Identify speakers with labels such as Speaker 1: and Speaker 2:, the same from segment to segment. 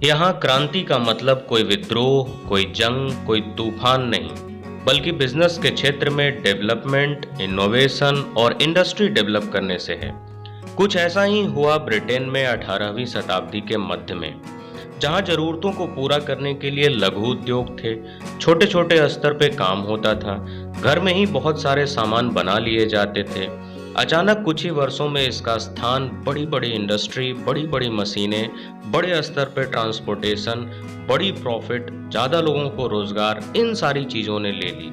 Speaker 1: यहाँ क्रांति का मतलब कोई विद्रोह, कोई जंग, कोई तूफान नहीं, बल्कि बिजनेस के क्षेत्र में डेवलपमेंट, इनोवेशन और इंडस्ट्री डेवलप करने से है। कुछ ऐसा ही हुआ ब्रिटेन में 18वीं शताब्दी के मध्य में, जहाँ जरूरतों को पूरा करने के लिए लघु उद्योग थे। छोटे छोटे स्तर पे काम होता था, घर में ही बहुत सारे सामान बना लिए जाते थे। अचानक कुछ ही वर्षों में इसका स्थान बड़ी बड़ी इंडस्ट्री, बड़ी बड़ी मशीनें, बड़े स्तर पे ट्रांसपोर्टेशन, बड़ी प्रॉफिट, ज़्यादा लोगों को रोजगार, इन सारी चीज़ों ने ले ली।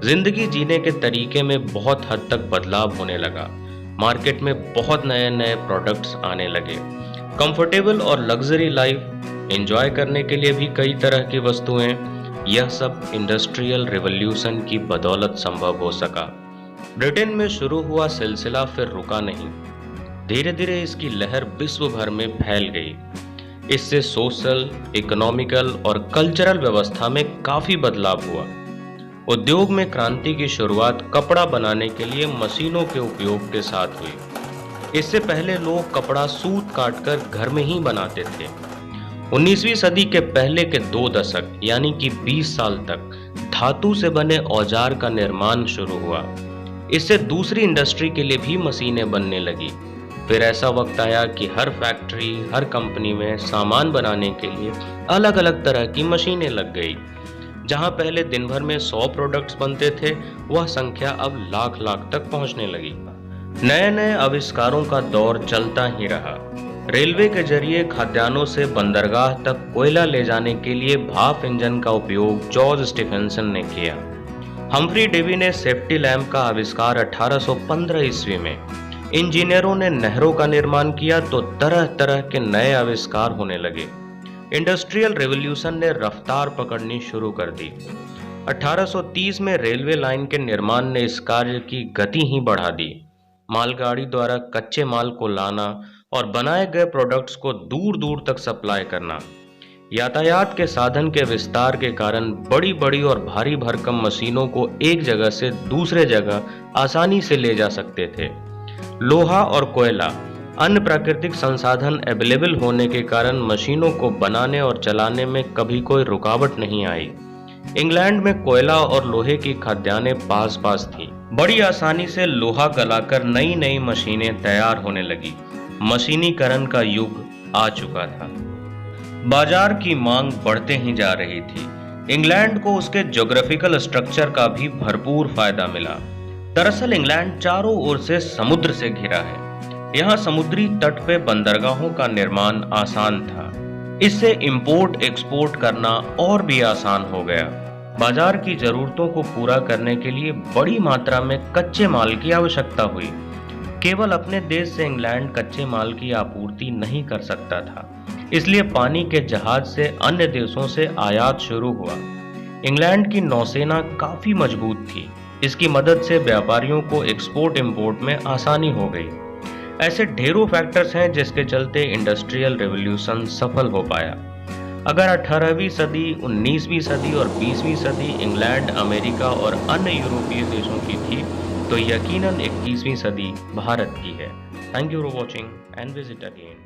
Speaker 1: जिंदगी जीने के तरीके में बहुत हद तक बदलाव होने लगा। मार्केट में बहुत नए नए प्रोडक्ट्स आने लगे। कंफर्टेबल और लग्जरी लाइफ एंजॉय करने के लिए भी कई तरह की वस्तुएं। यह सब इंडस्ट्रियल रिवॉल्यूशन की बदौलत संभव हो सका। ब्रिटेन में शुरू हुआ सिलसिला फिर रुका नहीं। धीरे धीरे इसकी लहर विश्व भर में फैल गई। इससे सोशल, इकोनॉमिकल और कल्चरल व्यवस्था में काफी बदलाव हुआ। उद्योग में क्रांति की शुरुआत कपड़ा बनाने के लिए मशीनों के उपयोग के साथ हुई। इससे पहले लोग कपड़ा सूत काटकर घर में ही बनाते थे। 19वीं सदी के पहले के 2 दशक यानी कि 20 साल तक धातु से बने औजार का निर्माण शुरू हुआ। इससे दूसरी इंडस्ट्री के लिए भी मशीनें बनने लगी। फिर ऐसा वक्त आया कि हर फैक्ट्री, हर कंपनी में सामान बनाने के लिए अलग अलग तरह की मशीनें लग गई। जहां पहले दिन भर में 100 प्रोडक्ट्स बनते थे, वह संख्या अब लाख लाख तक पहुंचने लगी। नए नए आविष्कारों का दौर चलता ही रहा। रेलवे के जरिए खाद्यान्नों से बंदरगाह तक कोयला ले जाने के लिए भाप इंजन का उपयोग जॉर्ज स्टीफेंसन ने किया। हम्फ्री डेवी ने सेफ्टी लैंप का आविष्कार 1815 ईस्वी में। इंजीनियरों ने नहरों का निर्माण किया तो तरह तरह के नए आविष्कार होने लगे। इंडस्ट्रियल रिवॉल्यूशन ने रफ्तार पकड़नी शुरू कर दी। 1830 में रेलवे लाइन के निर्माण ने इस कार्य की गति ही बढ़ा दी। मालगाड़ी द्वारा कच्चे माल को लाना और बनाए गए प्रोडक्ट्स को दूर दूर तक सप्लाई करना। यातायात के साधन के विस्तार के कारण बड़ी बड़ी और भारी भरकम मशीनों को एक जगह से दूसरे जगह आसानी से ले जा सकते थे। लोहा और कोयला, अन्य प्राकृतिक संसाधन अवेलेबल होने के कारण मशीनों को बनाने और चलाने में कभी कोई रुकावट नहीं आई। इंग्लैंड में कोयला और लोहे की खदानें पास पास थी। बड़ी आसानी से लोहा गलाकर नई नई मशीनें तैयार होने लगी। मशीनीकरण का युग आ चुका था। बाजार की मांग बढ़ते ही जा रही थी। इंग्लैंड को उसके ज्योग्राफिकल स्ट्रक्चर का भी भरपूर फायदा मिला। दरअसल इंग्लैंड चारों ओर से समुद्र से घिरा है। यहाँ समुद्री तट पे बंदरगाहों का निर्माण आसान था। इससे इंपोर्ट एक्सपोर्ट करना और भी आसान हो गया। बाजार की जरूरतों को पूरा करने के लिए बड़ी मात्रा में कच्चे माल की आवश्यकता हुई। केवल अपने देश से इंग्लैंड कच्चे माल की आपूर्ति नहीं कर सकता था, इसलिए पानी के जहाज से अन्य देशों से आयात शुरू हुआ। इंग्लैंड की नौसेना काफी मजबूत थी। इसकी मदद से व्यापारियों को एक्सपोर्ट इंपोर्ट में आसानी हो गई। ऐसे ढेरों फैक्टर्स हैं जिसके चलते इंडस्ट्रियल रिवॉल्यूशन सफल हो पाया। अगर 18वीं सदी, 19वीं सदी और 20वीं सदी इंग्लैंड, अमेरिका और अन्य यूरोपीय देशों की थी, तो यकीनन 21वीं सदी भारत की है। Thank you for watching and visit again.